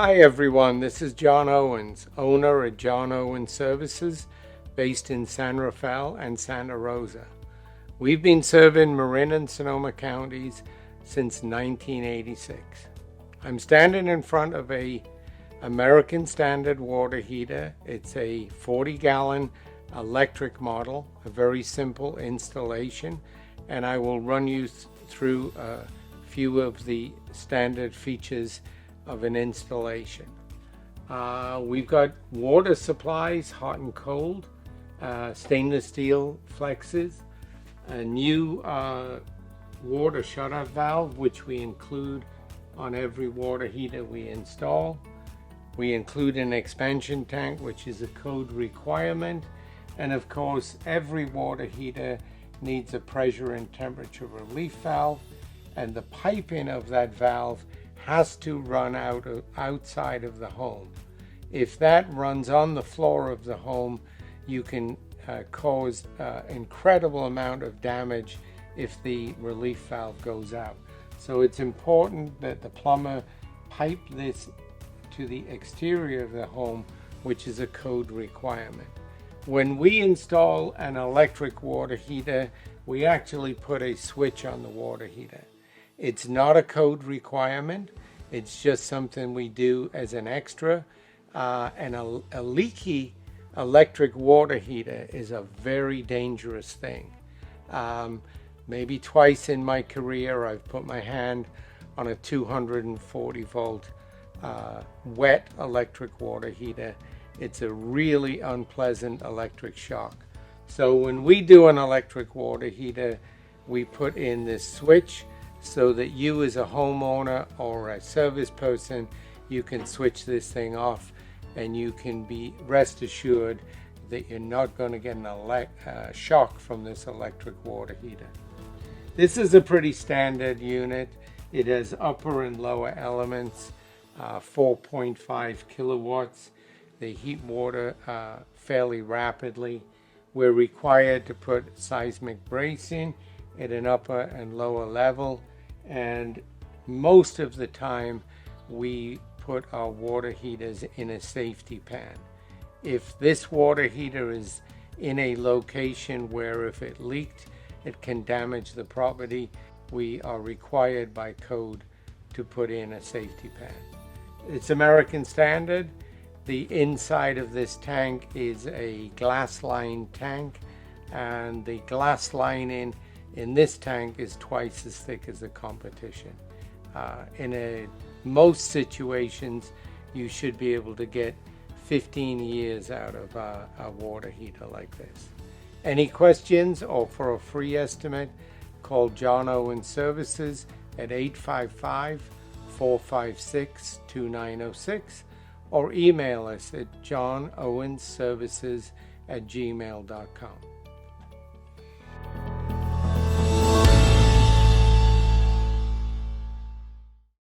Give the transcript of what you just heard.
Hi everyone, this is John Owens, owner at John Owens Services, based in San Rafael and Santa Rosa. We've been serving Marin and Sonoma counties since 1986. I'm standing in front of a American Standard water heater. It's a 40-gallon electric model, a very simple installation, and I will run you through a few of the standard features of an installation. We've got water supplies, hot and cold, stainless steel flexes, a new water shutoff valve, which we include on every water heater we install. We include an expansion tank, which is a code requirement, and of course every water heater needs a pressure and temperature relief valve, and the piping of that valve has to run outside of the home. If that runs on the floor of the home, you can cause incredible amount of damage if the relief valve goes out. So it's important that the plumber pipe this to the exterior of the home, which is a code requirement. When we install an electric water heater, we actually put a switch on the water heater. It's not a code requirement. It's just something we do as an extra. And a leaky electric water heater is a very dangerous thing. Maybe twice in my career, I've put my hand on a 240 volt wet electric water heater. It's a really unpleasant electric shock. So when we do an electric water heater, we put in this switch so that you as a homeowner or a service person, you can switch this thing off and you can be rest assured that you're not going to get a shock from this electric water heater. This is a pretty standard unit. It has upper and lower elements, 4.5 kilowatts. They heat water fairly rapidly. We're required to put seismic bracing at an upper and lower level, and most of the time we put our water heaters in a safety pan. If this water heater is in a location where if it leaked it can damage the property, we are required by code to put in a safety pan. It's American Standard. The inside of this tank is a glass line tank, and the glass lining in this tank is twice as thick as the competition. In most situations, you should be able to get 15 years out of a water heater like this. Any questions or for a free estimate, call John Owens Services at 855-456-2906 or email us at johnowensservices@gmail.com.